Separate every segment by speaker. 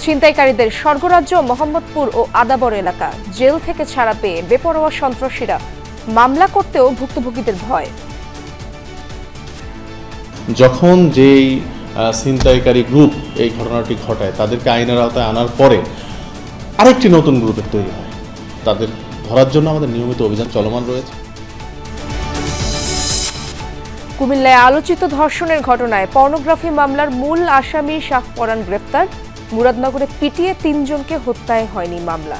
Speaker 1: ছিনতাইকারীদের স্বর্গরাজ্য মোহাম্মদপুর ও আদাবর এলাকা। জেল থেকে ছাড়া পেয়ে বেপরোয়া সন্ত্রাসীরা মামলা করতেও ভুক্তভোগীদের ভয়।
Speaker 2: যখন যেই ছিনতাইকারী গ্রুপ এই ঘটনাটি ঘটায় তাদেরকে আইনের আওতায় আনার পরে আরেকটি নতুন গ্রুপের তৈরি হয়। তাদের ধরার জন্য আমাদের নিয়মিত অভিযান চলমান রয়েছে।
Speaker 1: কুমিল্লায় আলোচিত ধর্ষণের ঘটনায় পর্নোগ্রাফি মামলার মূল আসামি শাহপরান গ্রেফতার। মুরাদনগরে পিটিয়ে ৩ জনকে হত্যায় হয়নি মামলা।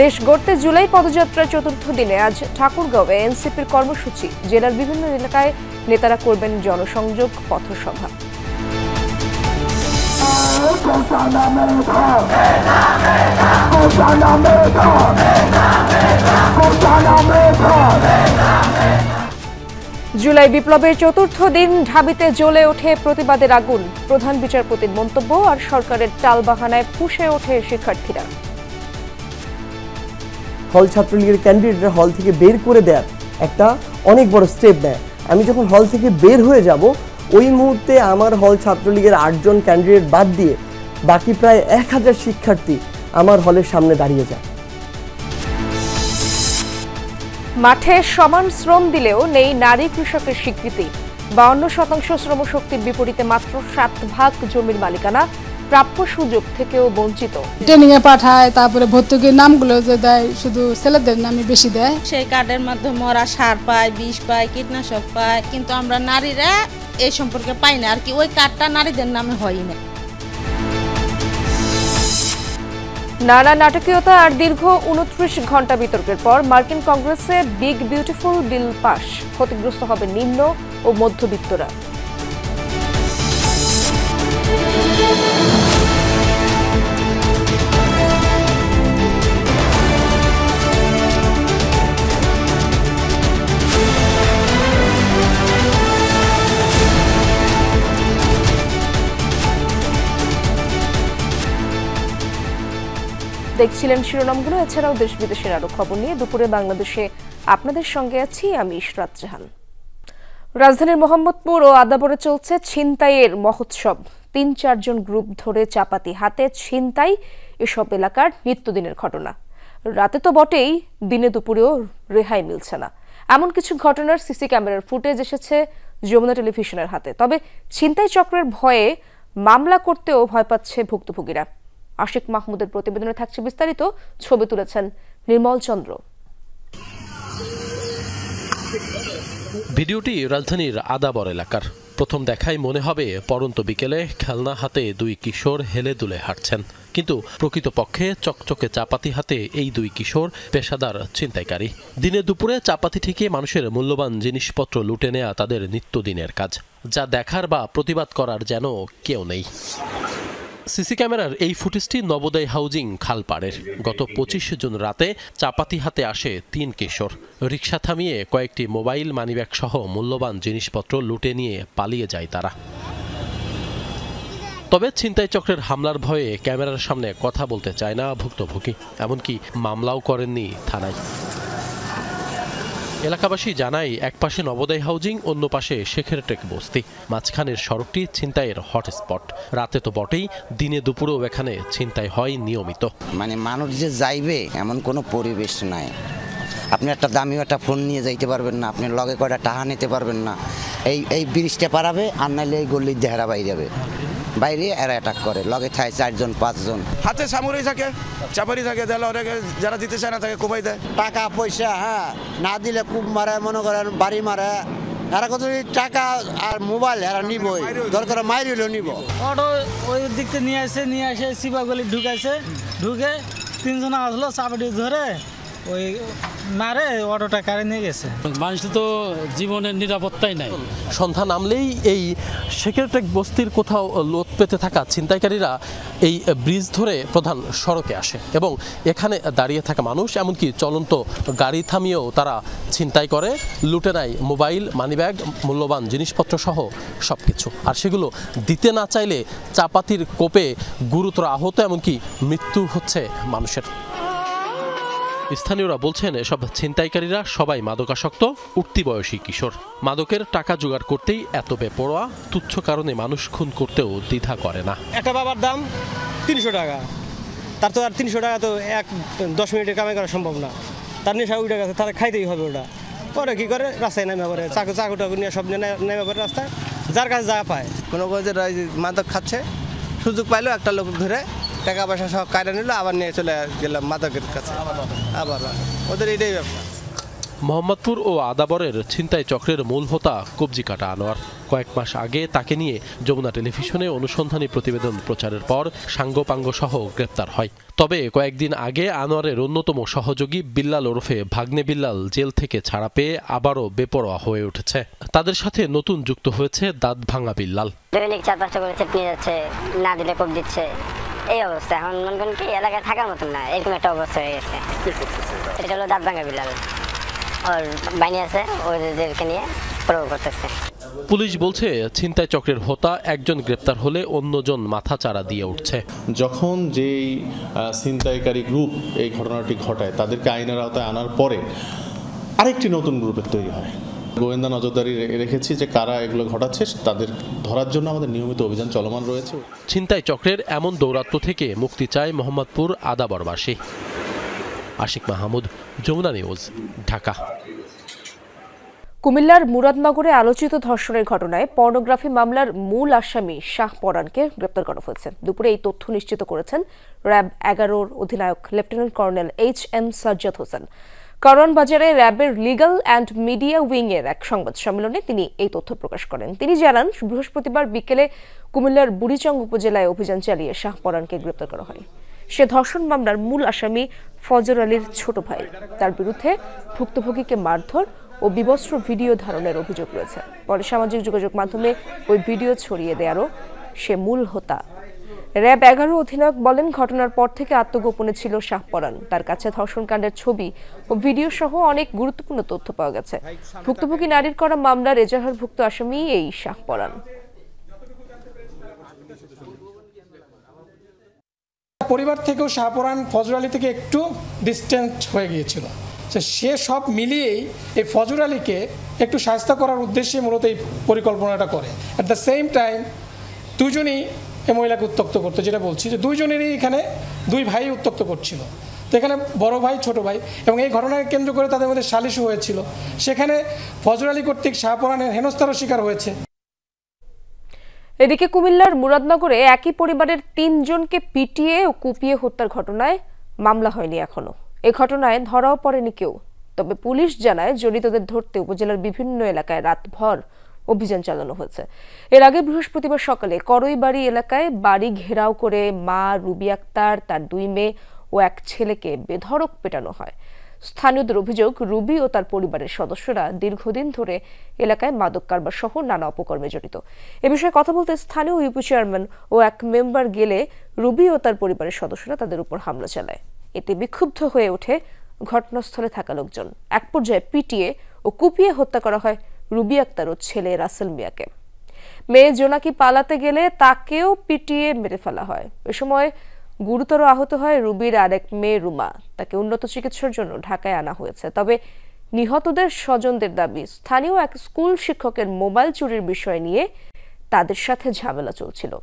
Speaker 1: দেশ গড়তে জুলাই পদযাত্রার চতুর্থ দিনে আজ ঠাকুরগাঁওয়ে এনসিপির কর্মসূচি। জেলার বিভিন্ন এলাকায় নেতারা করবেন জনসংযোগ পথসভা। জুলাই বিপ্লবের চতুর্থ দিন ঢাবিতে জ্বলে ওঠে প্রতিবাদের আগুন। প্রধান বিচারপতির মন্তব্য আর সরকারের টালবাহানায় ফুঁসে ওঠে শিক্ষার্থীরা।
Speaker 3: হল ছাত্রলীগের ক্যান্ডিডেটরা হল থেকে বের করে দেওয়ার একটা অনেক বড় স্টেপ নেয়। আমি যখন হল থেকে বের হয়ে যাব ওই মুহূর্তে আমার হল ছাত্রলীগের 8 জন ক্যান্ডিডেট বাদ দিয়ে বাকি প্রায় 1000 শিক্ষার্থী আমার হলের সামনে দাঁড়িয়ে যায়।
Speaker 1: মাঠে সমান শ্রম দিলেও নেই নারী কৃষকের স্বীকৃতি। 52% শ্রমশক্তির বিপরীতে মাত্র 7% জমির মালিকানা। প্রাপ্য সুযোগ থেকেও বঞ্চিত।
Speaker 4: ট্রেনিং এ পাঠায়, তারপরে ভর্তুকির নামগুলো যে দেয় শুধু ছেলেদের নামে বেশি দেয়।
Speaker 5: সেই কার্ডের মাধ্যমে ওরা সার পায়, বিষ পায়, কীটনাশক পায়, কিন্তু আমরা নারীরা এই সম্পর্কে পাই না। আর কি ওই কার্ডটা নারীদের নামে হয় না।
Speaker 1: নানা নাটকীয়তা আর দীর্ঘ 29 ঘন্টা বিতর্কের পর মার্কিন কংগ্রেসে বিগ বিউটিফুল বিল পাস। ক্ষতিগ্রস্ত হবে নিম্ন ও মধ্যবিত্তরা। দেখছিলেন শিরোনামগুলো। এছাড়াও দেশ বিদেশের আরো খবর নিয়ে দুপুরে বাংলাদেশে আপনাদের সঙ্গে আছি আমি ইশরাত জাহান। রাজধানীর মোহাম্মদপুর ও আদাবরে চলছে ছিনতাইয়ের মহোৎসব। 3-4 জন গ্রুপ ধরে চাপাতি হাতে ছিনতাই এসব এলাকার নিত্যদিনের ঘটনা। রাতে তো বটেই, দিনে দুপুরেও রেহাই মিলছে না। এমন কিছু ঘটনার সিসি ক্যামেরার ফুটেজ এসেছে যমুনা টেলিভিশনের হাতে। তবে ছিনতাই চক্রের ভয়ে মামলা করতেও ভয় পাচ্ছে ভুক্তভোগীরা। আশিক মাহমুদের প্রতিবেদনে থাকছে বিস্তারিত। ছবি তুলেছেন নির্মল চন্দ্র।
Speaker 6: ভিডিওটি রাজধানীর আদাবর এলাকার। প্রথম দেখায় মনে হবে পড়ন্ত বিকেলে খেলনা হাতে 2 কিশোর হেলে দুলে হাঁটছেন, কিন্তু প্রকৃতপক্ষে চকচকে চাপাতি হাতে এই 2 কিশোর পেশাদার ছিনতাইকারী। দিনে দুপুরে চাপাতি থেকে মানুষের মূল্যবান জিনিসপত্র লুটে নেওয়া তাদের নিত্যদিনের কাজ, যা দেখার বা প্রতিবাদ করার যেন কেউ নেই। সিসি ক্যামেরার এই ফুটেজটি নবোদয় হাউজিং খালপাড়ের। গত 25 জুন রাতে চাপাতি হাতে আসে 3 কিশোর। রিকশা থামিয়ে কয়েকটি মোবাইল, মানিব্যাগ সহ মূল্যবান জিনিসপত্র লুটে নিয়ে পালিয়ে যায় তারা। তবে ছিনতাই চক্রের হামলার ভয়ে ক্যামেরার সামনে কথা বলতে চায় না ভুক্তভোগী, এমনকি মামলাও করেননি থানায়। এলাকাবাসী জানায়, এক পাশে নবোদয় হাউজিং, অন্য পাশে শেখের টেক বস্তি। মাঝখানের সড়কটি ছিনতাইয়ের হটস্পট। রাতে তো বটেই, দিনে দুপুরেও এখানে ছিনতাই হয় নিয়মিত।
Speaker 7: মানে মানুষ যে যাইবে এমন কোনো পরিবেশ নাই। আপনি একটা দামি একটা ফোন নিয়ে যাইতে পারবেন না, আপনি লগে কয়টা টাকা নিতে পারবেন না। এই ব্রিজটা পারাবে, আর নাইলে এই গল্লির দেহারা বাইরে যাবে। বাইরে এরা অ্যাটাক করে, লগে থাকে 4 জন 5 জন।
Speaker 8: হাতে সামুরাই থাকে, চাপারি থাকে, যারা দিতে চায় না তাকে কোপাই দেয়।
Speaker 9: টাকা পয়সা না দিলে কূপ মারে, মনে করেন বাড়ি মারে। এরা কত টাকা আর মোবাইল এরা নিবই, দরকার মাইরিল নিব।
Speaker 10: অটো ওই দিক থেকে নিয়ে আসে শিবাগলি ঢুকাইছে। ঢুকে 3 জন আসলো, চাপাটি ধরে ওই মারে অটোটা কারে নিয়ে গেছে।
Speaker 11: মানুষের তো জীবনের নিরাপত্তাই নাই।
Speaker 6: সন্ধ্যা নামলেই এই শেখের টেক বস্তির কোথাও লোট পেতে থাকা ছিনতাইকারীরা এই ব্রিজ ধরে প্রধান সড়কে আসে এবং এখানে দাঁড়িয়ে থাকা মানুষ, এমনকি চলন্ত গাড়ি থামিয়েও তারা ছিনতাই করে, লুটে নেয় মোবাইল, মানিব্যাগ, মূল্যবান জিনিসপত্র সহ সব কিছু। আর সেগুলো দিতে না চাইলে চাপাতির কোপে গুরুতর আহত, এমনকি মৃত্যু হচ্ছে মানুষের। স্থানীয়রা বলছেন এসব ছিনতাইকারীরা সবাই মাদকাসক্ত, উঠতি বয়সী কিশোর। মাদকের টাকা জোগাড় করতেই এত বেপরোয়া, তুচ্ছ কারণে মানুষ খুন করতেও দ্বিধা করে না।
Speaker 12: একটা বাবার দাম 300 টাকা, তার তো আর 300 টাকা তো 10 মিনিটে কামাই করা সম্ভব না। তার নেশা উঠে গেছে, তারা খাইতেই হবে ওটা। পরে কি করে রাস্তায় নেমে পড়ে, চাকু টাকু নিয়ে সব নেমে পড়ে রাস্তায়, যার কাছে যা পায়। কোনো যে মাদক খাচ্ছে, সুযোগ পাইলো একটা লোক ধরে টাকা পয়সা সব কায়দা নিল, আবার নিয়ে চলে গেলাম মাদকের কাছে। আবার ওদের এটাই ব্যবসা।
Speaker 6: মোহাম্মদপুর ও আদাবরের ছিনতাই চক্রের মূল হোতা কবজি কাটা আনোয়ার। কয়েক মাস আগে তাকে নিয়ে যমুনা টেলিভিশনে অনুসন্ধানী প্রতিবেদন প্রচারের পর সাঙ্গপাঙ্গ সহ গ্রেপ্তার হয়। তবে কয়েকদিন আগে আনোয়ারের অন্যতম সহযোগী বিল্লাল ওরফে ভাগ্নে বিল্লাল জেল থেকে ছাড়া পেয়ে আবারও বেপরোয়া হয়ে উঠেছে। তাদের সাথে নতুন যুক্ত হয়েছে দাঁত ভাঙা বিল্লাল।
Speaker 13: দৈনিক 4-5টা করে চেপ নিয়ে যাচ্ছে, না দিলে কোপ দিচ্ছে, এই অবস্থা। এখন মনে করেন কি এলাকায় থাকার মতন না, এরকম একটা অবস্থা হয়ে গেছে। এটা হলো দাঁত ভাঙা বিল্লাল, ওর বাইনি আছে, ওদেরকে নিয়ে প্রয়োগ করতেছে।
Speaker 6: পুলিশ বলছে ছিনতাই চক্রের হোতা একজন গ্রেপ্তার হলে অন্যজন মাথাচাড়া দিয়ে উঠছে।
Speaker 2: যখন যেই ছিনতাইকারী গ্রুপ এই ঘটনাটি ঘটায় তাদেরকে আইনের আওতায় আনার পরে আরেকটি নতুন গ্রুপের তৈরি হয়। গোয়েন্দা নজরদারি রেখেছি যে কারা এগুলো ঘটাচ্ছে, তাদের ধরার জন্য আমাদের নিয়মিত অভিযান চলমান রয়েছে।
Speaker 6: ছিনতাই চক্রের এমন দৌরাত্ম্য থেকে মুক্তি চায় মোহাম্মদপুর আদাবরবাসী। আশিক মাহমুদ, যমুনা নিউজ, ঢাকা।
Speaker 1: কুমিল্লার মুরাদনগরে আলোচিত ধর্ষণের ঘটনায় পর্নোগ্রাফি মামলার মূল আসামি শাহ পরানকে গ্রেপ্তার করা হয়েছে। দুপুরে এই তথ্য নিশ্চিত করেছেন র্যাব 11-র অধিনায়ক lieutenant colonel HM Sajjad Hossain. Karwan বাজারে র্যাবের লিগ্যাল অ্যান্ড মিডিয়া উইংয়ের এক সংবাদ সম্মেলনে তিনি এই তথ্য প্রকাশ করেন। তিনি জানান, বৃহস্পতিবার বিকেলে কুমিল্লার বুড়িচং উপজেলায় অভিযান চালিয়ে শাহ পরানকে গ্রেপ্তার করা হয়। সে ধর্ষণ মামলার মূল আসামি ফজর আলীর ছোট ভাই। তার বিরুদ্ধে ভুক্তভোগীকে মারধর ও বিবস্ত্র ভিডিও ধারণের অভিযোগ রয়েছে। পরে সামাজিক যোগাযোগ মাধ্যমে ওই ভিডিও ছড়িয়ে দেওয়ারও সে মূল হোতা। র্যাব 11 অধিনায়ক বলেন, ঘটনার পর থেকে আত্মগোপনে ছিল শাহ পরান। তার কাছে ধর্ষণকাণ্ডের ছবি ও ভিডিও সহ অনেক গুরুত্বপূর্ণ তথ্য পাওয়া গেছে। ভুক্তভোগী নারীর করা মামলার এজাহারভুক্ত আসামি এই শাহ পরান।
Speaker 14: পরিবার থেকেও শাহ পরান ফজর আলী থেকে একটু ডিস্টেন্স হয়ে গিয়েছিল। সে সব মিলিয়েই এই ফজর আলীকে একটু শাস্তি করার উদ্দেশ্যে মূলত এই পরিকল্পনাটা করে। অ্যাট দ্য সেম টাইম দুজনই এই মহিলাকে উত্ত্যক্ত করতো, যেটা বলছি যে দুইজনেরই এখানে দুই ভাই উত্ত্যক্ত করছিল। তো এখানে বড় ভাই ছোট ভাই, এবং এই ঘটনাকে কেন্দ্র করে তাদের মধ্যে সালিশও হয়েছিল। সেখানে ফজর আলী কর্তৃক শাহ পরানের হেনস্থারও শিকার হয়েছে।
Speaker 1: এদিকে কুমিল্লার মুরাদনগরে একই পরিবারের 3 জনকে পিটিয়ে ও কুপিয়ে হত্যার ঘটনায় মামলা হয়নি এখনো। এই ঘটনায় ধরাও পড়েনি কেউ। তবে পুলিশ জানায়, জড়িতদের ধরতে উপজেলার বিভিন্ন এলাকায় রাতভর অভিযান চালানো হয়েছে। এর আগে বৃহস্পতিবার সকালে করইবাড়ি এলাকায় বাড়ি ঘেরাও করে মা রুবি আক্তার, তার 2 মেয়ে ও এক ছেলেকে বেধড়ক পেটানো হয়। স্থানীয়দের অভিযোগ, রুবি ও তার পরিবারের সদস্যরা দীর্ঘদিন ধরে এলাকায় মাদক কারবার সহ নানা অপকর্মে জড়িত। এ বিষয়ে কথা বলতে স্থানীয় ইউপি চেয়ারম্যান ও এক মেম্বার গেলে রুবি ও তার পরিবারের সদস্যরা তাদের উপর হামলা চালায়। এতে বিক্ষুব্ধ হয়ে ওঠে ঘটনাস্থলে থাকা লোকজন। এক পর্যায়ে পিটিয়ে ও কুপিয়ে হত্যা করা হয় রুবি আক্তার ও ছেলে রাসেল মিয়াকে। মেয়ে জোনাকি পালাতে গেলে তাকেও পিটিয়ে মেরে ফেলা হয়। এ সময় গুরুতর আহত হয় রুবির আরেক মেয়ে রুমা। তাকে উন্নত চিকিৎসার জন্য ঢাকায় আনা হয়েছে। তবে নিহতদের স্বজনদের দাবি, স্থানীয় এক স্কুল শিক্ষকের মোবাইল চুরির বিষয় নিয়ে তাদের সাথে ঝামেলা চলছিল।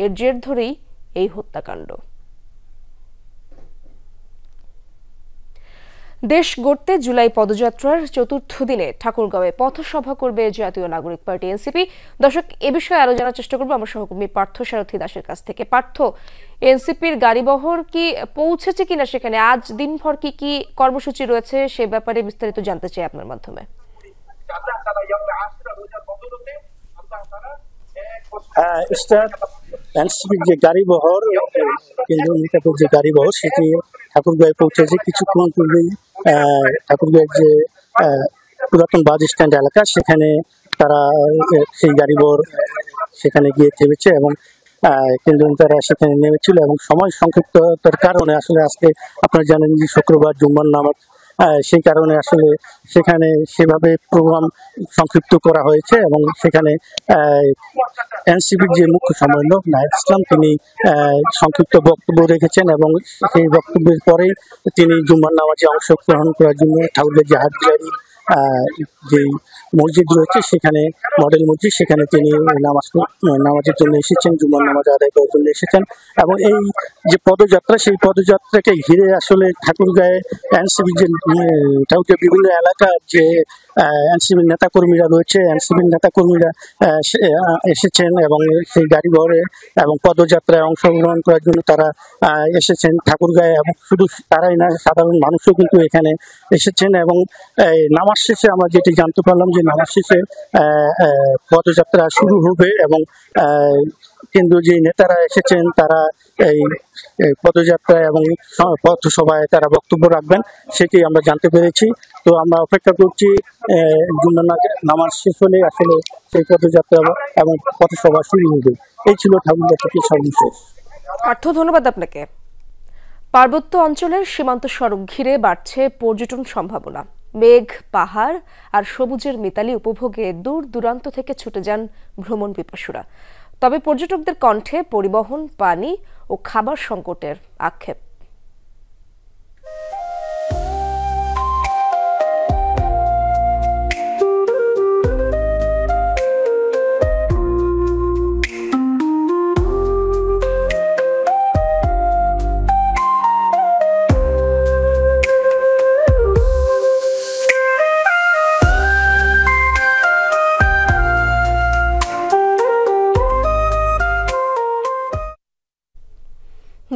Speaker 1: এর জের ধরেই এই হত্যাকাণ্ড। দেশ গড়তে জুলাই পদযাত্রার 4র্থ দিনে ঠাকুরগাঁওয়ে পথসভা করবে জাতীয় নাগরিক পার্টি এনসিপি। দর্শক, এ বিষয়ে আরো জানার চেষ্টা করবো আমার সহকর্মী পার্থ সারথী দাসের কাছ থেকে। পার্থ, এনসিপির গাড়িবহর কি পৌঁছেছে কিনা সেখানে? আজ দিনভর কি কি কর্মসূচি রয়েছে সে ব্যাপারে বিস্তারিত জানতে চাই আপনার মাধ্যমে।
Speaker 15: এনসিপির যে গাড়িবহর, কেন্দ্রীয় নেতাদের যে গাড়িবহর, সেটি ঠাকুরগাঁয়ে পৌঁছেছে। কিছুক্ষণ পূর্বেই ঠাকুরগাঁয়ের যে পুরাতন বাস স্ট্যান্ড এলাকা, সেখানে তারা সেই গাড়িবহর সেখানে গিয়ে থেমেছে এবং কেন্দ্রীয় নেতারা সেখানে নেমেছিল। এবং সময় সংক্ষিপ্ততার কারণে আসলে আজকে আপনারা জানেন যে শুক্রবার জুম্মার নামাজ সেই কারণে আসলে সেখানে সেভাবে প্রোগ্রাম সংক্ষিপ্ত করা হয়েছে এবং সেখানে এনসিপির যে মুখ্য সমন্বয়ক নাহিদ ইসলাম তিনি সংক্ষিপ্ত বক্তব্য রেখেছেন এবং সেই বক্তব্যের পরেই তিনি জুম্মার নামাজে অংশগ্রহণ করার জন্য ঠাকুরের যে হাটবিলারি যে মসজিদ রয়েছে সেখানে মডেল মসজিদ সেখানে তিনি নামাজের জন্য এসেছেন, জুমার নামাজ আদায় করার জন্য এসেছেন। এবং এই যে পদযাত্রা সেই পদযাত্রাকে ঘিরে আসলে ঠাকুরগাঁয়ে এনসিপির যে ঠাকুরগাঁয়ের বিভিন্ন এলাকার যে এনসিপির নেতাকর্মীরা রয়েছে, এনসিপির নেতাকর্মীরা এসেছেন এবং সেই গাড়ি ঘরে এবং পদযাত্রায় অংশগ্রহণ করার জন্য তারা এসেছেন ঠাকুরগাঁয়ে। এবং শুধু তারাই না, সাধারণ মানুষও কিন্তু এখানে এসেছেন। এবং নামাজ শেষে আমরা যেটি জানতে পারলাম যে নামাজ শেষে পদযাত্রা শুরু হবে এবং কেন্দ্রীয় যে নেতারা এসেছেন তারা এই পদযাত্রায় এবং পথসভায় তারা বক্তব্য রাখবেন সেটি আমরা জানতে পেরেছি। তো আমরা অপেক্ষা করছি জুম্মার নামাজ শেষ হলে আসলে সেই পদযাত্রা এবং পথসভা শুরু হবে। এই ছিল ঠাকুরগাঁ থেকে সর্বশেষ।
Speaker 1: পার্থ, ধন্যবাদ আপনাকে। পার্বত্য অঞ্চলের সীমান্ত সড়ক ঘিরে বাড়ছে পর্যটন সম্ভাবনা। মেঘ, পাহাড় আর সবুজের মিতালি উপভোগে দূর দূরান্ত থেকে ছুটে যান ভ্রমণ পিপাসুরা। তবে পর্যটকদের কণ্ঠে পরিবহন, পানি ও খাবার সংকটের আক্ষেপ।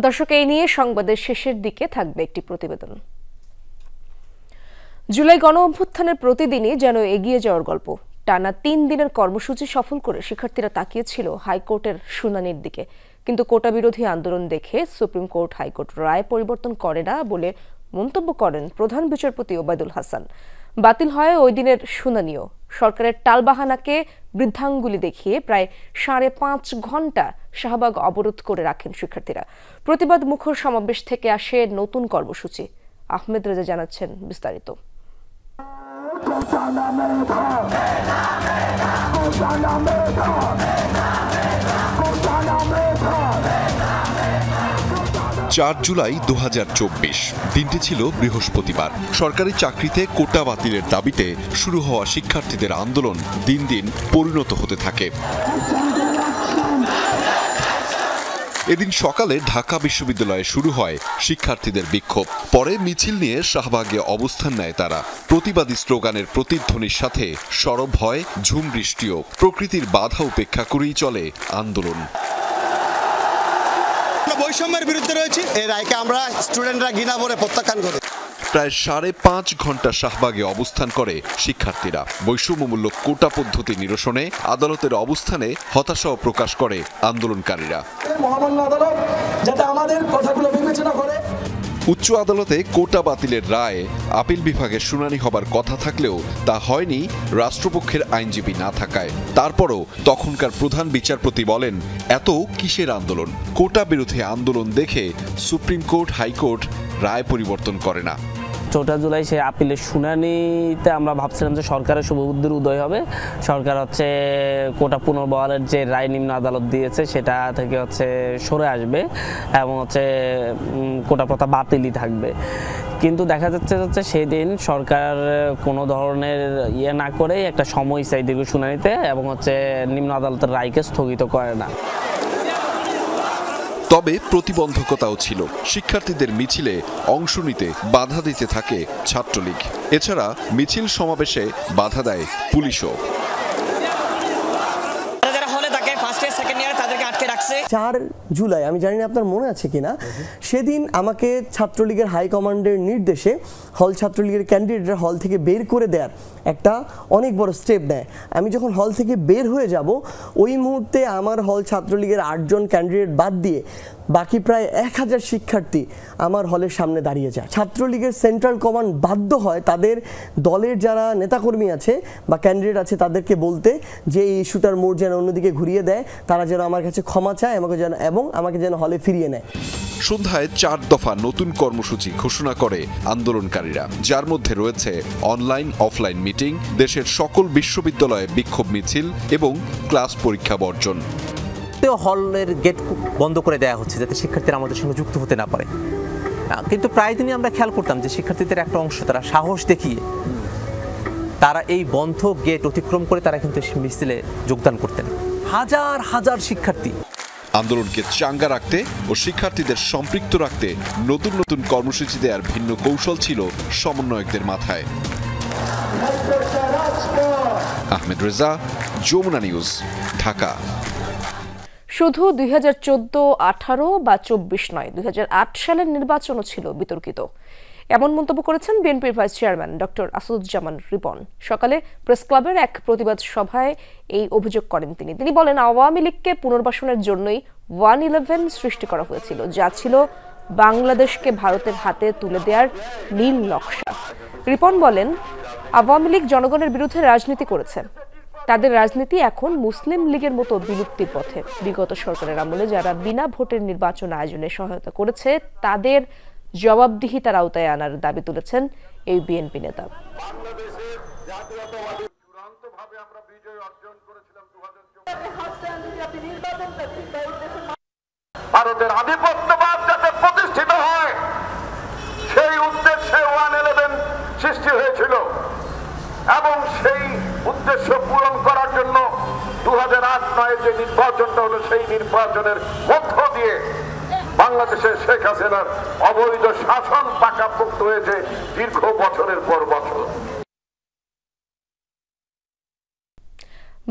Speaker 1: দর্শক, এই নিয়ে সংবাদের শেষের দিকে থাকবে একটি প্রতিবেদন। জুলাই গণ অভ্যুত্থানের প্রতিদিনই যেন এগিয়ে যাওয়ার গল্প। টানা 3 দিনের কর্মসূচি সফল করে শিক্ষার্থীরা তাকিয়েছিল হাইকোর্টের শুনানির দিকে। কিন্তু কোটা বিরোধী আন্দোলন দেখে সুপ্রিম কোর্ট হাইকোর্ট রায় পরিবর্তন করে না বলে মন্তব্য করেন প্রধান বিচারপতি ওবায়দুল হাসান। বাতিল হয় ওই দিনের শুনানিও। সরকারের টালবাহানাকে বৃদ্ধাঙ্গুলি দেখিয়ে প্রায় 5.5 ঘন্টা শাহবাগ অবরোধ করে রাখেন শিক্ষার্থীরা। প্রতিবাদ মুখর সমাবেশ থেকে আসে নতুন কর্মসূচি। আহমেদ রেজা জানাচ্ছেন বিস্তারিত।
Speaker 16: 4 জুলাই 2024 দিনটি ছিল বৃহস্পতিবার। সরকারি চাকরিতে কোটা বাতিলের দাবিতে শুরু হওয়া শিক্ষার্থীদের আন্দোলন দিন দিন পরিণত হতে থাকে। এদিন সকালে ঢাকা বিশ্ববিদ্যালয়ে শুরু হয় শিক্ষার্থীদের বিক্ষোভ। পরে মিছিল নিয়ে শাহবাগে অবস্থান নেয় তারা। প্রতিবাদী স্লোগানের প্রতিধ্বনির সাথে সরব হয় ঝুম বৃষ্টিও। প্রকৃতির বাধা উপেক্ষা করেই চলে আন্দোলন।
Speaker 17: বৈষম্যের বিরুদ্ধে রয়েছে, এই রায়কে আমরা স্টুডেন্টরা ঘৃণা ভরে প্রত্যাখ্যান করে।
Speaker 16: প্রায় 5.5 ঘন্টা শাহবাগে অবস্থান করে শিক্ষার্থীরা। বৈষম্যমূলক কোটা পদ্ধতি নিরসনে আদালতের অবস্থানে হতাশাও প্রকাশ করে আন্দোলনকারীরা।
Speaker 18: মহামান্য আদালত যাতে আমাদের কথাগুলো বিবেচনা করে।
Speaker 16: উচ্চ আদালতে কোটা বাতিলের রায়ে আপিল বিভাগে শুনানি হবার কথা থাকলেও তা হয়নি রাষ্ট্রপক্ষের আইনজীবী না থাকায়। তারপরও তখনকার প্রধান বিচারপতি বলেন, এত কিসের আন্দোলন? কোটা বিরোধী আন্দোলন দেখে সুপ্রিম কোর্ট হাইকোর্ট রায় পরিবর্তন করে না।
Speaker 19: 4 জুলাই সে আপিলের শুনানিতে আমরা ভাবছিলাম যে সরকারের শুভবুদ্ধির উদয় হবে। সরকার কোটা পুনর্বহালের যে রায় নিম্ন আদালত দিয়েছে সেটা থেকে সরে আসবে এবং কোটা প্রথা বাতিলই থাকবে। কিন্তু দেখা যাচ্ছে সেদিন সরকার কোনো ধরনের না করে একটা সময় চাই দীর্ঘ শুনানিতে এবং নিম্ন আদালতের রায়কে স্থগিত করে না।
Speaker 16: তবে প্রতিবন্ধকতাও ছিল। শিক্ষার্থীদের মিছিলে অংশ নিতে বাধা দিতে থাকে ছাত্রলীগ। এছাড়া মিছিল সমাবেশে বাধা দেয় পুলিশও।
Speaker 3: 4 জুলাই আমি জানি না আপনার মনে আছে কিনা, সেদিন আমাকে ছাত্রলীগের হাইকমান্ডের নির্দেশে হল ছাত্রলীগের ক্যান্ডিডেটরা হল থেকে বের করে দেওয়ার একটা অনেক বড় স্টেপ নেয়। আমি যখন হল থেকে বের হয়ে যাব ওই মুহূর্তে আমার হল ছাত্রলীগের 8 জন ক্যান্ডিডেট বাদ দিয়ে বাকি প্রায় 1000 শিক্ষার্থী আমার হলের সামনে দাঁড়িয়ে যায়। ছাত্রলীগের সেন্ট্রাল কমান্ড বাধ্য হয় তাদের দলের যারা নেতাকর্মী আছে বা ক্যান্ডিডেট আছে তাদেরকে বলতে যে এই ইস্যুটার মোড় যেন অন্যদিকে ঘুরিয়ে দেয়, তারা যেন আমার কাছে ক্ষমা চায় আমাকে যেন হলে ফিরিয়ে নেয়।
Speaker 16: সন্ধ্যায় 4 দফা নতুন কর্মসূচি ঘোষণা করে আন্দোলনকারীরা, যার মধ্যে রয়েছে অনলাইন অফলাইন মিটিং, দেশের সকল বিশ্ববিদ্যালয়ে বিক্ষোভ মিছিল এবং ক্লাস পরীক্ষা বর্জন।
Speaker 20: হলের গেট বন্ধ করে দেওয়া হচ্ছে যাতে শিক্ষার্থীরা আমাদের সঙ্গে যুক্ত হতে না পারে, কিন্তু প্রায় দিনই আমরা খেয়াল করতাম যে শিক্ষার্থীদের একটা অংশ তারা সাহস দেখিয়ে তারা এই বন্ধ গেট অতিক্রম করে তারা কিন্তু মিছিলে যোগদান করতেন। হাজার হাজার শিক্ষার্থী।
Speaker 16: আন্দোলনকে চাঙ্গা রাখতে ও শিক্ষার্থীদের সম্পৃক্ত রাখতে নতুন নতুন কর্মসূচি দেওয়ার ভিন্ন কৌশল ছিল সমন্বয়কদের মাথায়। আহমেদ রেজা, যমুনা নিউজ, ঢাকা।
Speaker 1: শুধু 2014-18 বা 24 নয়, 2008 সালের নির্বাচনও ছিল বিতর্কিত, এমন মন্তব্য করেছেন বিএনপির vice chairman doctor Asaduzzaman Ripon. সকালে প্রেস ক্লাবের এক প্রতিবাদ সভায় এই অভিযোগ করেন তিনি বলেন, আওয়ামী লীগকে পুনর্বাসনের জন্যই 1-11 সৃষ্টি করা হয়েছিল, যা ছিল বাংলাদেশকে ভারতের হাতে তুলে দেওয়ার নীল নকশা। রিপন বলেন, আওয়ামী লীগ জনগণের বিরুদ্ধে রাজনীতি করেছে, তাদের রাজনীতি এখন মুসলিম লীগের মতো বিলুপ্তির পথে। বিগত সরকারের আমলে যারা বিনা ভোটের নির্বাচন আয়োজনে সহায়তা করেছে তাদের জবাবদিহিতার আওতায় আনার দাবি তুলেছেন এই বিএনপি নেতা।
Speaker 21: ভারতের আধিপত্যবাদ যাতে প্রতিষ্ঠিত হয় সেই উদ্দেশ্যে 1-11 সৃষ্টি হয়েছিল এবং সেই উদ্দেশ্য পূরণ করার জন্য 2008-9 যে নির্বাচনটা হলো সেই নির্বাচনের মধ্য দিয়ে বাংলাদেশের শেখ হাসিনার অবৈধ শাসন পাকাপোক্ত হয়েছে দীর্ঘ বছরের পর বছর।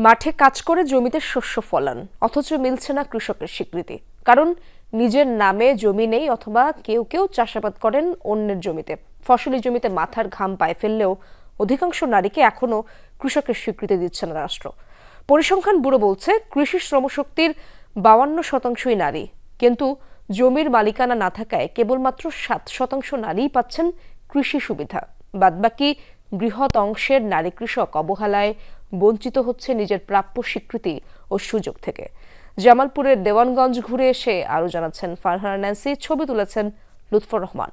Speaker 1: মাঠে কাজ করে জমিতে শস্য ফলান, অথচ মিলছে না কৃষকের স্বীকৃতি। কারণ নিজের নামে জমি নেই, অথবা কেউ কেউ চাষাবাদ করেন অন্যের জমিতে। ফসলি জমিতে মাথার ঘাম পায়ে ফেললেও অধিকাংশ নারীকে এখনো কৃষকের স্বীকৃতি দিচ্ছে না রাষ্ট্র। পরিসংখ্যান ব্যুরো বলছে, কৃষি শ্রমশক্তির 52% নারী, কিন্তু জমির মালিকানা না থাকায় কেবলমাত্র 7% নারীই পাচ্ছেন কৃষি সুবিধা। বাদবাকি বৃহৎ অংশের নারী কৃষক অবহেলায় বঞ্চিত হচ্ছে নিজের প্রাপ্য স্বীকৃতি ও সুযোগ থেকে। জামালপুরের দেওয়ানগঞ্জ ঘুরে এসে আরো জানাচ্ছেন ফারহানা ন্যান্সি, ছবি তুলেছেন লুৎফর রহমান।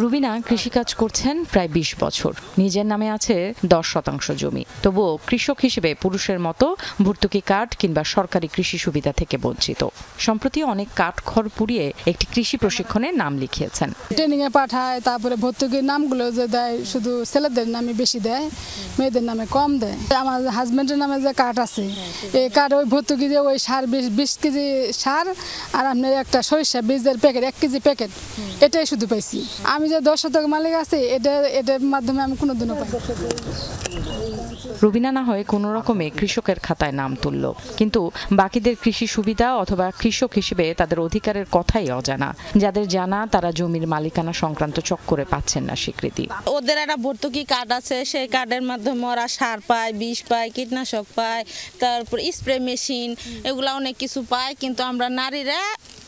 Speaker 22: রুবিনা কৃষিকাজ করছেন প্রায় 20 বছর। নিজের নামে আছে 10% জমি, তবুও কৃষক হিসেবে পুরুষের মতো ভর্তুকি কার্ড কিংবা সরকারি কৃষি সুবিধা থেকে বঞ্চিত। সম্প্রতি অনেক কাঠ খড় পুড়িয়ে একটি কৃষি প্রশিক্ষণে নাম লিখিয়েছেন।
Speaker 4: ট্রেনিং এ পাঠায়, তারপরে ভর্তুকির নামগুলো যে দেয় শুধু ছেলেদের নামে বেশি দেয়, মেয়েদের নামে কম দেয়। আমার হাজবেন্ডের নামে যে কার্ড আছে, এই কার্ড ওই ভর্তুকি দিয়ে ওই সার 20 কেজি সার আর আপনার একটা সরিষা বীজের প্যাকেট 1 কেজি প্যাকেট, এটাই শুধু পাইছি। আমি যে 10% মালিক আছে, এটার মাধ্যমে আমি কোনোদিনও পাই।
Speaker 22: রুবিনা না হয় কোনো রকমে কৃষকের খাতায় নাম তুলল, কিন্তু বাকিদের কৃষি সুবিধা অথবা কৃষক হিসেবে তাদের অধিকারের কথাই অজানা। যাদের জানা তারা জমির মালিকানা সংক্রান্ত চক্করে পাচ্ছেন না স্বীকৃতি।
Speaker 5: ওদের একটা ভর্তুকি কার্ড আছে, সেই কার্ডের মাধ্যমে ওরা সার পায়, বিষ পায়, কীটনাশক পায়, তারপর স্প্রে মেশিন, এগুলা অনেক কিছু পায়, কিন্তু আমরা নারীরা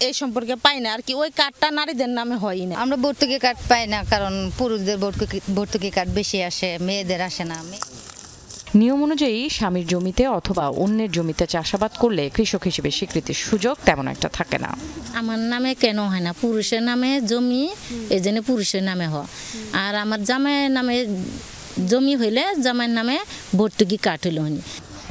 Speaker 5: এই সম্পর্কে পাই না। আর কি ওই কার্ডটা নারীদের নামে হয় না।
Speaker 23: আমরা ভর্তুকি কার্ড পাই না, কারণ পুরুষদের ভর্তুকি কার্ড বেশি আসে, মেয়েদের আসে না।
Speaker 22: নিয়ম অনুযায়ী স্বামীর জমিতে অথবা অন্যের জমিতে চাষাবাদ করলে কৃষক হিসেবে স্বীকৃতির সুযোগ তেমন একটা থাকে না।
Speaker 23: আমার নামে কেন হয় না? পুরুষের নামে জমি, এই জন্য পুরুষের নামে হয়। আর আমার জামাইয়ের নামে জমি হইলে জামাইয়ের নামে ভর্তুকি কার্ড হইল।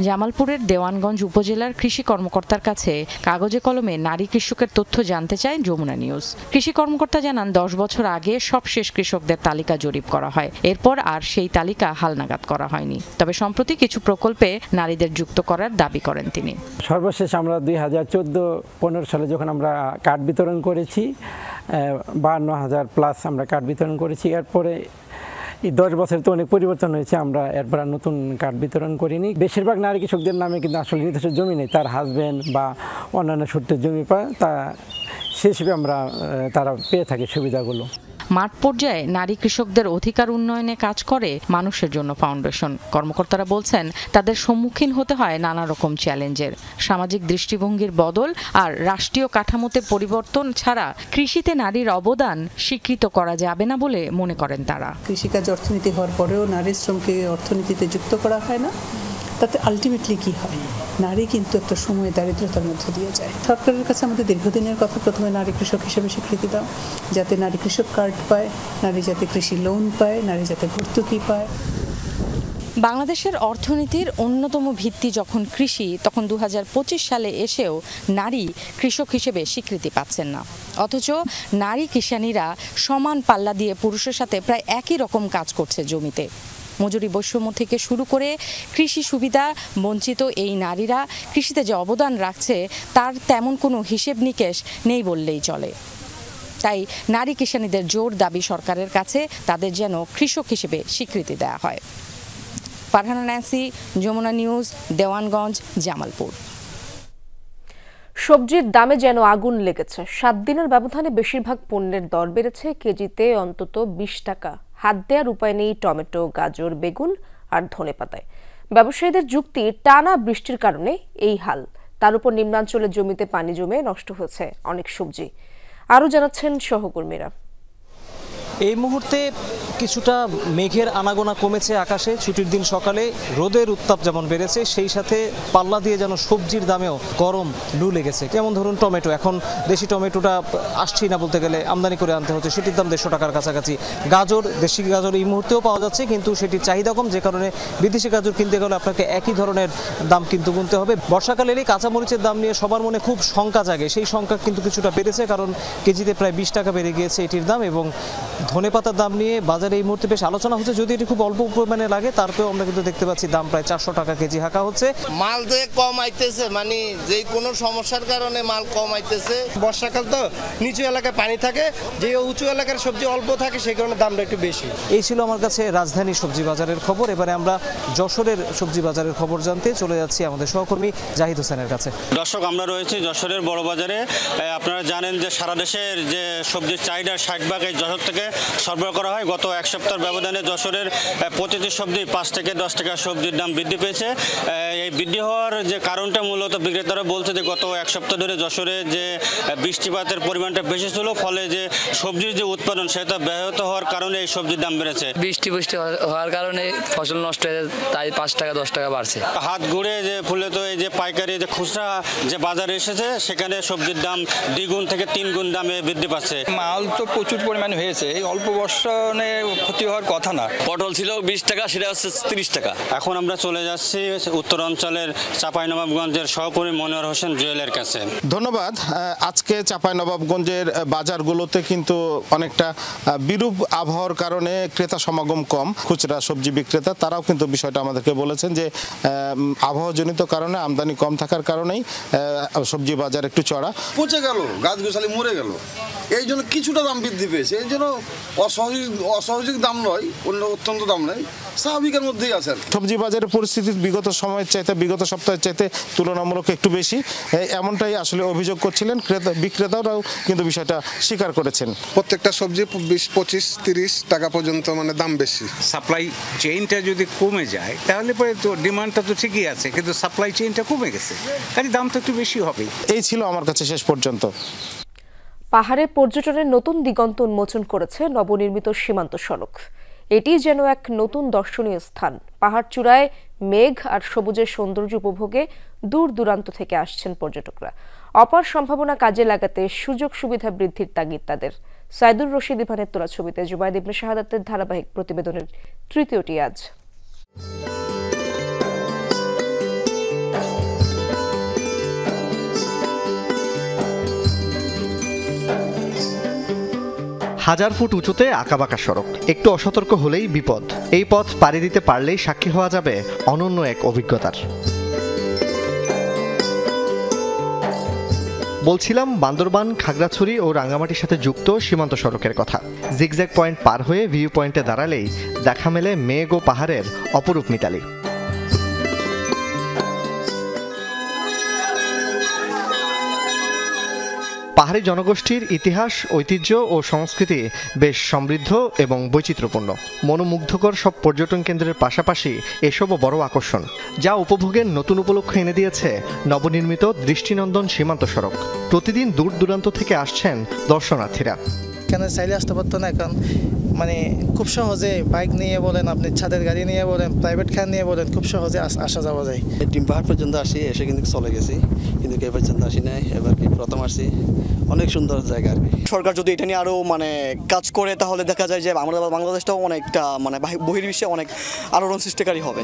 Speaker 22: জামালপুরের দেওয়ানগঞ্জ উপজেলার কৃষি কর্মকর্তার কাছে কাগজে কলমে নারী কৃষকের তথ্য জানতে চায় যমুনা নিউজ। কৃষি কর্মকর্তা জানান, 10 বছর আগে সবশেষ কৃষকদের তালিকা জরিপ করা হয়, এরপর আর সেই তালিকা হালনাগাদ করা হয়নি। তবে সম্প্রতি কিছু প্রকল্পে নারীদের যুক্ত করার দাবি করেন তিনি।
Speaker 24: সর্বশেষ আমরা 2014-15 সালে যখন আমরা কার্ড বিতরণ করেছি, 52,000 প্লাস আমরা কার্ড বিতরণ করেছি। এরপরে এই 10 বছর তো অনেক পরিবর্তন হয়েছে, আমরা এরপর নতুন কার্ড বিতরণ করিনি। বেশিরভাগ নারী কৃষকদের নামে কিন্তু আসলে নিজস্ব জমি নেই, তার হাজব্যান্ড বা অন্যান্য সূত্রে জমি পায়, তা সে হিসেবে আমরা তারা পেয়ে থাকি সুবিধাগুলো।
Speaker 22: মাঠ পর্যায়ে নারী কৃষকদের অধিকার উন্নয়নে কাজ করে মানুষের জন্য ফাউন্ডেশন। কর্মকর্তারা বলছেন তাদের সম্মুখীন হতে হয় নানা রকম চ্যালেঞ্জের। সামাজিক দৃষ্টিভঙ্গির বদল আর রাষ্ট্রীয় কাঠামোতে পরিবর্তন ছাড়া কৃষিতে নারীর অবদান স্বীকৃত করা যাবে না বলে মনে করেন তারা।
Speaker 7: কৃষিকাজ অর্থনীতি হওয়ার পরেও নারী শ্রমকে অর্থনীতিতে যুক্ত করা হয় না, তাতে আলটিমেটলি কি হয়, নারী কিন্তু একটা সময় দারিদ্রতার মধ্যে দিয়ে যায়। সরকারের কাছে আমাদের দীর্ঘদিনের কথা, প্রথমে নারী কৃষক হিসেবে স্বীকৃতি দাও, যাতে নারী কৃষক কার্ড পায়, নারী যাতে কৃষি লোন পায়, নারী যাতে ভর্তুকি পায়।
Speaker 22: বাংলাদেশের অর্থনীতির অন্যতম ভিত্তি যখন কৃষি, তখন 2025 সালে এসেও নারী কৃষক হিসেবে স্বীকৃতি পাচ্ছেন না। অথচ নারী কিষানীরা সমান পাল্লা দিয়ে পুরুষের সাথে প্রায় একই রকম কাজ করছে জমিতে। মজুরি বৈষম্য থেকে শুরু করে কৃষি সুবিধা বঞ্চিত এই নারীরা কৃষিতে যে অবদান রাখছে তার তেমন কোনো হিসেব নিকেশ নেই বললেই চলে। তাই নারী কিষানীদের জোর দাবি সরকারের কাছে তাদের যেন কৃষক হিসেবে স্বীকৃতি দেওয়া হয়। Farhana Nancy, Jamuna news, Dewanganj, Jamalpur.
Speaker 1: সবজির দামে যেন আগুন লেগেছে। 7 দিনের ব্যবধানে বেশিরভাগ পণ্যের দর বেড়েছে কেজিতে অন্তত 20 টাকা। হাত দেওয়ার উপায় নেই টমেটো, গাজর, বেগুন আর ধনেপাতায়। ব্যবসায়ীদের যুক্তি, টানা বৃষ্টির কারণে এই হাল। তার উপর নিম্নাঞ্চলের জমিতে পানি জমে নষ্ট হয়েছে অনেক সবজি। আরও জানাচ্ছেন সহকর্মীরা।
Speaker 8: এই মুহূর্তে কিছুটা মেঘের আনাগোনা কমেছে আকাশে। ছুটির দিন সকালে রোদের উত্তাপ যেমন বেড়েছে, সেই সাথে পাল্লা দিয়ে যেন সবজির দামেও গরম লু লেগেছে। যেমন ধরুন টমেটো, এখন দেশি টমেটোটা আসছেই না বলতে গেলে, আমদানি করে আনতে হচ্ছে, সেটির দাম 150 টাকার কাছাকাছি। গাজর, দেশি গাজর এই মুহূর্তেও পাওয়া যাচ্ছে, কিন্তু সেটির চাহিদা কম, যে কারণে বিদেশি গাজর কিনতে গেলে আপনাকে একই ধরনের দাম কিন্তু গুনতে হবে। বর্ষাকালের এই কাঁচামরিচের দাম নিয়ে সবার মনে খুব শঙ্কা জাগে, সেই শঙ্কা কিন্তু কিছুটা বেড়েছে, কারণ কেজিতে প্রায় 20 টাকা বেড়ে গিয়েছে এটির দাম। এবং ধনেপাতার দাম নিয়ে বাজারে এই মুহূর্তে বেশ আলোচনা হচ্ছে, যদি এটি খুব অল্প পরিমাণে লাগে, তারপরেও আমরা কিন্তু দেখতে পাচ্ছি দাম প্রায় 400 টাকা কেজি হাঁকা হচ্ছে।
Speaker 9: মাল যে কম আইতেছে, মানে যে কোনো সমস্যার কারণে মাল কম আইতেছে। বর্ষাকাল তো নিচু এলাকায় পানি থাকে, যে উঁচু এলাকার সবজি অল্প থাকে, সেই কারণে দামটা একটু বেশি।
Speaker 8: এই ছিল আমার কাছে রাজধানী সবজি বাজারের খবর। এবারে আমরা যশোরের সবজি বাজারের খবর জানতে চলে যাচ্ছি আমাদের সহকর্মী জাহিদ হোসেনের কাছে।
Speaker 10: দর্শক, আমরা রয়েছি যশোরের বড় বাজারে। আপনারা জানেন যে সারা দেশের যে সবজির চাহিদা 60% এই যশোর থেকে সরবরাহ করা হয়। গত এক সপ্তাহের ব্যবধানে যশোরের প্রতিটি সবজি 5 থেকে 10 টাকা সবজির দাম বৃদ্ধি পেয়েছে। এই বৃদ্ধি হওয়ার যে কারণটা মূলত বিক্রেতারা বলছে যে গত এক সপ্তাহ ধরে যশোরে যে বৃষ্টিপাতের পরিমাণটা বেশি ছিল, ফলে যে সবজির যে উৎপাদন সেটা ব্যাহত হওয়ার কারণে এই সবজির দাম বেড়েছে।
Speaker 25: বৃষ্টি হওয়ার কারণে ফসল নষ্ট হয়ে যায়, তাই 5 টাকা 10 টাকা বাড়ছে।
Speaker 10: হাত ঘুরে যে ফুলে তো এই যে পাইকারি যে খুচরা যে বাজারে এসেছে, সেখানে সবজির দাম 2 গুণ থেকে 3 গুণ দামে বৃদ্ধি পাচ্ছে।
Speaker 26: মাল তো প্রচুর পরিমাণে হয়েছে, এই অল্প বর্ষণে ক্ষতি হওয়ার কথা না।
Speaker 10: পটল ছিল 20 টাকা, সেটা হচ্ছে 30 টাকা। এখন আমরা চলে যাচ্ছি উত্তরাঞ্চলের চাঁপাইনবাবগঞ্জের সহকর্মী মনোয়ার হোসেন জুয়েলের কাছে।
Speaker 27: ধন্যবাদ। আজকে চাঁপাইনবাবগঞ্জের বাজারগুলোতে কিন্তু অনেকটা বিরূপ আবহাওয়ার কারণে ক্রেতা সমাগম কম। খুচরা সবজি বিক্রেতা তারাও কিন্তু বিষয়টা আমাদেরকে বলেছেন যে আবহাওয়াজনিত কারণে, আমদানি কম থাকার কারণেই সবজি বাজার একটু চড়া।
Speaker 28: পচে গেল, গাছ গোছালি মরে গেল, এই জন্য কিছুটা দাম বৃদ্ধি পেয়েছে। এই জন্য অস্বাভাবিক দাম নয়, অত্যন্ত দাম নয়, স্বাভাবিকের মধ্যেই আছে।
Speaker 27: সবজি বাজারের পরিস্থিতি বিগত সময়ের চাইতে, বিগত সপ্তাহের চাইতে তুলনামূলক একটু বেশি, এমনটাই আসলে অভিযোগ করছিলেন বিক্রেতারাও কিন্তু বিষয়টা স্বীকার করেছেন।
Speaker 29: প্রত্যেকটা সবজি 20-25-30 টাকা পর্যন্ত মানে দাম বেশি।
Speaker 30: সাপ্লাই চেইনটা যদি কমে যায় তাহলে পরে তো ডিমান্ডটা তো ঠিকই আছে, কিন্তু সাপ্লাই চেইনটা কমে গেছে, কাজে দাম তো একটু বেশি হবে।
Speaker 27: এই ছিল আমার কাছে শেষ পর্যন্ত।
Speaker 1: পাহাড়ে পর্যটনের নতুন দিগন্ত উন্মোচন করেছে নবনির্মিত সীমান্ত সড়ক। এটি যেন এক নতুন দর্শনীয় স্থান। পাহাড় চূড়ায় মেঘ আর সবুজের সৌন্দর্য উপভোগে দূর দূরান্ত থেকে আসছেন পর্যটকরা। অপার সম্ভাবনা কাজে লাগাতে সুযোগ সুবিধা বৃদ্ধির তাগিদ তাদের। সাইদুর রশিদ ইভানের তোলা ছবিতে জুবায়েদ ইবনে শাহাদাতের ধারাবাহিক প্রতিবেদনের তৃতীয়টি আজ।
Speaker 31: হাজার ফুট উঁচুতে আঁকাবাঁকা সড়ক, একটু অসতর্ক হলেই বিপদ। এই পথ পাড়ি দিতে পারলেই সাক্ষী হওয়া যাবে অনন্য এক অভিজ্ঞতার। বলছিলাম বান্দরবান, খাগড়াছড়ি ও রাঙ্গামাটির সাথে যুক্ত সীমান্ত সড়কের কথা। জিগজ্যাগ পয়েন্ট পার হয়ে ভিউ পয়েন্টে দাঁড়ালেই দেখা মেলে মেঘ ও পাহাড়ের অপরূপ মিতালি। পাহাড়ি জনগোষ্ঠীর ইতিহাস, ঐতিহ্য ও সংস্কৃতি বেশ সমৃদ্ধ এবং বৈচিত্র্যপূর্ণ। মনোমুগ্ধকর সব পর্যটন কেন্দ্রের পাশাপাশি এসবও বড় আকর্ষণ, যা উপভোগের নতুন উপলক্ষ এনে দিয়েছে নবনির্মিত দৃষ্টিনন্দন সীমান্ত সড়ক। প্রতিদিন দূর দূরান্ত থেকে আসছেন দর্শনার্থীরা।
Speaker 2: এখানে চাইলে আসতে পারতো না, এখন মানে খুব সহজে বাইক নিয়ে বলেন, আপনি ছাদের গাড়ি নিয়ে বলেন, প্রাইভেট কার নিয়ে বলেন, খুব সহজে আসা যাওয়া যায়।
Speaker 3: ডিম পাহাড় পর্যন্ত আসি, এসে কিন্তু চলে গেছি, কিন্তু এই পর্যন্ত আসি নাই, এবার কি প্রথম আসছি। অনেক সুন্দর জায়গা আর কি।
Speaker 6: সরকার যদি এটা নিয়ে আরও কাজ করে তাহলে দেখা যায় যে আমরা বাংলাদেশটাও অনেকটা বহির্বিশ্বে অনেক আলোড়ন সৃষ্টিকারী হবে।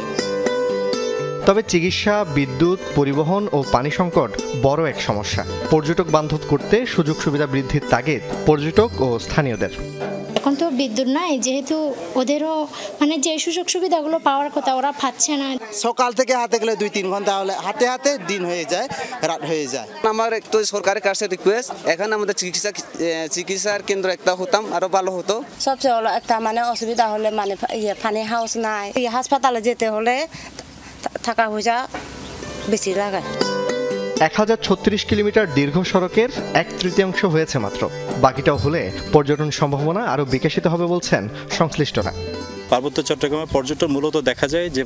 Speaker 31: তবে চিকিৎসা, বিদ্যুৎ, পরিবহন ও পানি সংকট বড় এক সমস্যা। পর্যটক বান্ধব করতে সুযোগ সুবিধা বৃদ্ধির তাগিদ পর্যটক ও স্থানীয়দের।
Speaker 11: এখন তো বিদ্যুৎ নাই, যেহেতু ওদেরও যে সুযোগ সুবিধাগুলো পাওয়ার কথা ওরা পাচ্ছে না।
Speaker 3: সকাল থেকে হাতে গেলে 2-3 ঘন্টা, হলে হাতে হাতে দিন হয়ে যায়, রাত হয়ে যায়। আমার একটু সরকারের কাছে রিকোয়েস্ট, এখানে আমাদের চিকিৎসার কেন্দ্র একটা হতাম আরো ভালো হতো।
Speaker 11: সবচেয়ে হলো একটা অসুবিধা হলে পানি হাউস নাই, হাসপাতালে যেতে হলে থাকা পয়সা বেশি লাগে।
Speaker 31: 1036 কিলোমিটার দীর্ঘ সড়কের 1/3 হয়েছে মাত্র, বাকিটাও হলে পর্যটন সম্ভাবনা আরও বিকশিত হবে বলছেন সংশ্লিষ্টরা।
Speaker 12: পার্বত্য চট্টগ্রামের পর্যটন মূলত দেখা যায় যে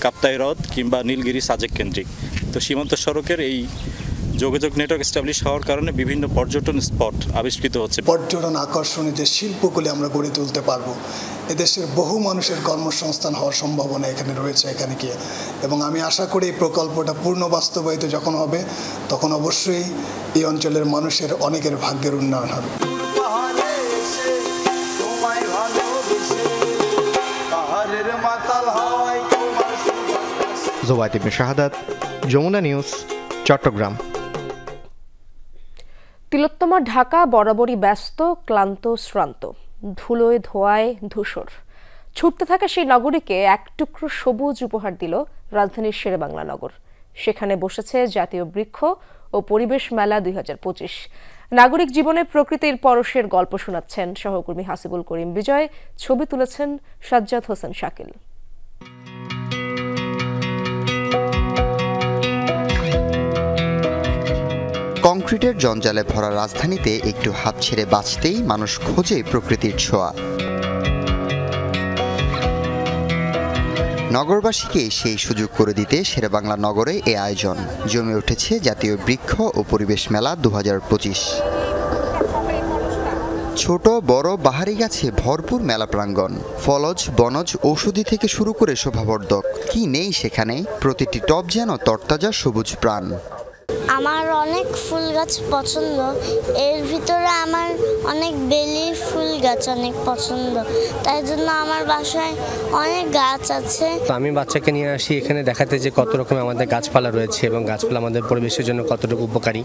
Speaker 12: কাপ্তাই হ্রদ কিংবা নীলগিরি সাজেক কেন্দ্রিক। তো সীমান্ত সড়কের এই যোগাযোগ নেটওয়ার্ক এস্টাবলিশ হওয়ার কারণে বিভিন্ন পর্যটন স্পট আবিষ্কৃত হচ্ছে।
Speaker 13: পর্যটন আকর্ষণে যে শিল্পগুলি আমরা গড়ে তুলতে পারবো, এদেশের বহু মানুষের কর্মসংস্থান হওয়ার সম্ভাবনা এখানে রয়েছে এখানে গিয়ে, এবং আমি আশা করি এই প্রকল্পটা পূর্ণ বাস্তবায়িত যখন হবে তখন অবশ্যই এই অঞ্চলের মানুষের অনেকের ভাগ্যের উন্নয়ন হবে।
Speaker 31: জোবায়েদ ইবনে শাহাদাত, যমুনা নিউজ, চট্টগ্রাম।
Speaker 1: তিলোত্তমা ঢাকা বরাবরই ব্যস্ত, ক্লান্ত, শ্রান্ত, ধুলোয় ধোয়ায় ধূসর। ছুটতে থাকা সেই নগরীকে এক টুকরো সবুজ উপহার দিল রাজধানীর শেরেবাংলা নগর। সেখানে বসেছে জাতীয় বৃক্ষ ও পরিবেশ মেলা 2025। নাগরিক জীবনে প্রকৃতির পরশের গল্প শোনাচ্ছেন সহকর্মী হাসিবুল করিম বিজয়, ছবি তুলেছেন সাজ্জাদ হোসেন শাকিল।
Speaker 14: কংক্রিটের জঞ্জালে ভরা রাজধানীতে একটু হাত ছেড়ে বাঁচতেই মানুষ খোঁজে প্রকৃতির ছোঁয়া। নগরবাসীকে সেই সুযোগ করে দিতে শেরেবাংলা নগরে এ আয়োজন। জমে উঠেছে জাতীয় বৃক্ষ ও পরিবেশ মেলা 2025। ছোট বড় বাহারি গাছে ভরপুর মেলা প্রাঙ্গণ। ফলজ, বনজ, ঔষধি থেকে শুরু করে শোভাবর্ধক কি নেই সেখানে, প্রতিটি টব যেন তরতাজা সবুজ প্রাণ।
Speaker 15: আমার অনেক ফুল গাছ পছন্দ, এর ভিতরে আমার অনেক বেলি ফুল গাছ অনেক পছন্দ, তাই জন্য আমার বাসায় অনেক গাছ আছে।
Speaker 17: আমি বাচ্চাকে নিয়ে আসি এখানে দেখাতে যে কত রকম আমাদের গাছপালা রয়েছে এবং গাছপালা আমাদের পরিবেশের জন্য কতটুকু উপকারী,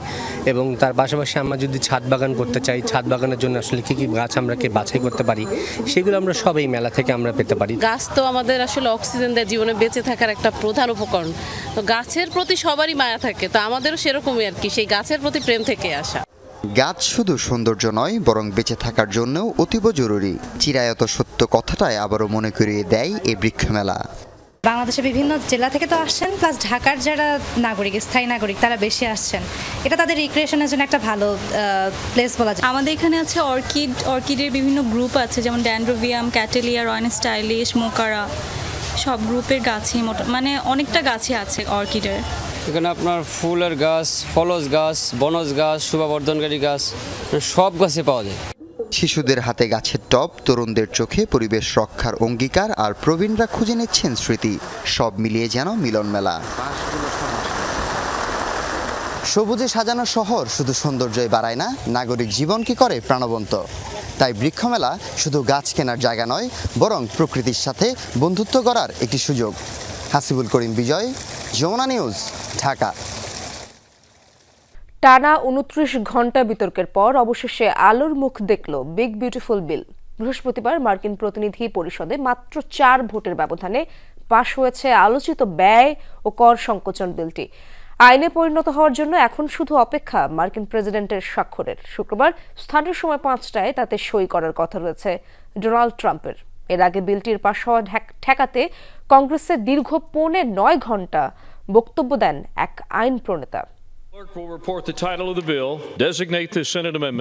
Speaker 17: এবং তার পাশাপাশি আমরা যদি ছাদ বাগান করতে চাই, ছাদ বাগানের জন্য আসলে কী কী গাছ আমরা বাছাই করতে পারি সেগুলো আমরা সব এই মেলা থেকে আমরা পেতে পারি।
Speaker 18: গাছ তো আমাদের আসলে অক্সিজেন দেয়, জীবনে বেঁচে থাকার একটা প্রধান উপকরণ। তো গাছের প্রতি সবারই মায়া থাকে, তো আমাদেরও সেরকমই আর কি, সেই গাছের প্রতি প্রেম থেকে আসা।
Speaker 14: গাছ শুধু সৌন্দর্য নয়, বরং বেঁচে থাকার জন্যও অতীব জরুরি। চিরায়ত সত্য কথাটাই আবারও মনে করিয়ে দেয় এই বৃক্ষ মেলা।
Speaker 19: বাংলাদেশের বিভিন্ন জেলা থেকে তো আসছেন, প্লাস ঢাকার যারা নাগরিক, স্থায়ী নাগরিক, তারা বেশি আসছেন। এটা তাদের রিক্রিয়েশনের জন্য একটা ভালো প্লেস বলা যায়।
Speaker 32: আমাদের এখানে আছে অর্কিডের বিভিন্ন গ্রুপ আছে, যেমন ড্যান্ড্রোভিয়াম, ক্যাটেলিয়া, রয়্যাল স্টাইলিশ, মোকারা, সব গ্রুপের গাছই অনেকটা গাছই আছে অর্কিডের।
Speaker 33: এখানে আপনার ফুলের গাছ, ফলজ গাছ, বনজ গাছ, শোভাবর্ধনকারী গাছ, সব গাছে পাওয়া যায়।
Speaker 14: শিশুদের হাতে গাছের টব, তরুণদের চোখে পরিবেশ রক্ষার অঙ্গীকার, আর প্রবীণরা খুঁজে নিচ্ছেন স্মৃতি। সব মিলিয়ে যেন মিলন মেলা। সবুজে সাজানো শহর শুধু সৌন্দর্যই বাড়ায় না, নাগরিক জীবন কি করে প্রাণবন্ত। তাই বৃক্ষমেলা শুধু গাছ কেনার জায়গা নয়, বরং প্রকৃতির সাথে বন্ধুত্ব গড়ার একটি সুযোগ। হাসিবুল করিম বিজয়, যমুনা নিউজ, ঢাকা।
Speaker 1: টানা 29 ঘন্টা বিতর্কের পর অবশেষে আলোর মুখ দেখল বিগ বিউটিফুল বিল। বৃহস্পতিবার মার্কিন প্রতিনিধি পরিষদে মাত্র 4 ভোটের ব্যবধানে পাশ হয়েছে আলোচিত ব্যয় ও কর সংকোচন বিলটি। আইনে পরিণত হওয়ার জন্য এখন শুধু অপেক্ষা মার্কিন প্রেসিডেন্টের স্বাক্ষরের। শুক্রবার স্থানীয় সময় 5টায় তাতে সই করার কথা রয়েছে ডোনাল্ড ট্রাম্পের। এর আগে বিলটির পাশ হওয়া ঠেকাতে কংগ্রেসে দীর্ঘ 9.25 ঘন্টা বক্তব্য দেন এক আইন প্রণেতা।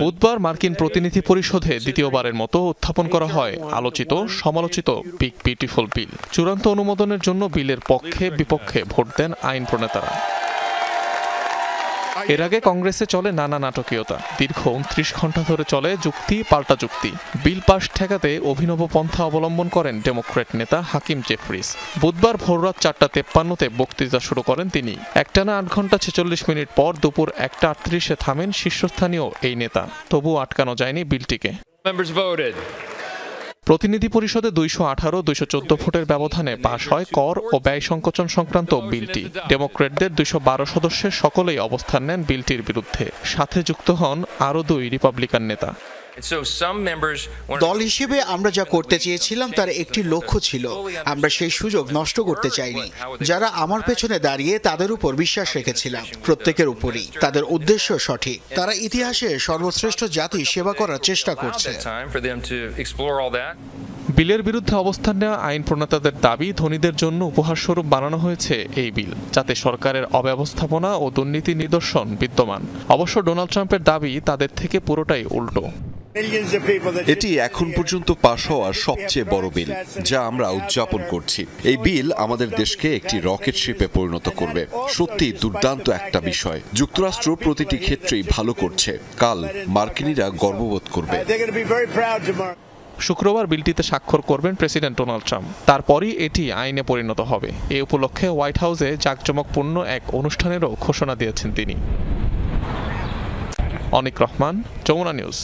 Speaker 4: বুধবার মার্কিন প্রতিনিধি পরিষদে দ্বিতীয়বারের মতো উত্থাপন করা হয় আলোচিত সমালোচিত বিগ বিউটিফুল বিল। চূড়ান্ত অনুমোদনের জন্য বিলের পক্ষে বিপক্ষে ভোট দেন আইন প্রণেতারা। এর আগে কংগ্রেসে চলে নানা নাটকীয়তা। দীর্ঘ 29 ঘণ্টা ধরে চলে যুক্তি পাল্টা যুক্তি। বিল পাশ ঠেকাতে অভিনব পন্থা অবলম্বন করেন ডেমোক্র্যাট নেতা হাকিম জেফরিস। বুধবার ভোররাত 4:53-তে বক্তৃতা শুরু করেন তিনি। একটানা 8 ঘণ্টা 46 মিনিট পর দুপুর 1:38-এ থামেন শীর্ষস্থানীয় এই নেতা। তবুও আটকানো যায়নি বিলটিকে। প্রতিনিধি পরিষদে 218-214 ভোটের ব্যবধানে পাশ হয় কর ও ব্যয় সংকোচন সংক্রান্ত বিলটি। ডেমোক্র্যাটদের 212 সদস্যের সকলেই অবস্থান নেন বিলটির বিরুদ্ধে। সাথে যুক্ত হন আরও 2 রিপাবলিকান নেতা।
Speaker 5: দল হিসেবে আমরা যা করতে চেয়েছিলাম তার একটি লক্ষ্য ছিল, আমরা সেই সুযোগ নষ্ট করতে চাইনি। যারা আমার পেছনে দাঁড়িয়ে তাদের উপর বিশ্বাস রেখেছিলাম, প্রত্যেকের উপরই। তাদের উদ্দেশ্য সঠিক, তারা ইতিহাসে সর্বশ্রেষ্ঠ জাতি সেবা করার চেষ্টা করছে।
Speaker 4: বিলের বিরুদ্ধে অবস্থান নেওয়া আইন প্রণেতাদের দাবি, ধনীদের জন্য উপহারস্বরূপ বানানো হয়েছে এই বিল, যাতে সরকারের অব্যবস্থাপনা ও দুর্নীতির নিদর্শন বিদ্যমান। অবশ্য ডোনাল্ড ট্রাম্পের দাবি তাদের থেকে পুরোটাই উল্টো।
Speaker 7: এটি এখন পর্যন্ত পাশ হওয়া সবচেয়ে বড় বিল, যা আমরা উদযাপন করছি। এই বিল আমাদের দেশকে একটি রকেট শিপে পরিণত করবে। সত্যি দুর্দান্ত একটা বিষয়। যুক্তরাষ্ট্র প্রতিটি ক্ষেত্রেই ভালো করছে। কাল মার্কিনিরা গর্ববোধ করবে।
Speaker 4: শুক্রবার বিলটিতে স্বাক্ষর করবেন প্রেসিডেন্ট ডোনাল্ড ট্রাম্প। তারপরই এটি আইনে পরিণত হবে। এ উপলক্ষে হোয়াইট হাউসে জাঁকজমকপূর্ণ এক অনুষ্ঠানেরও ঘোষণা দিয়েছেন তিনি। অনিক রহমান, যমুনা নিউজ।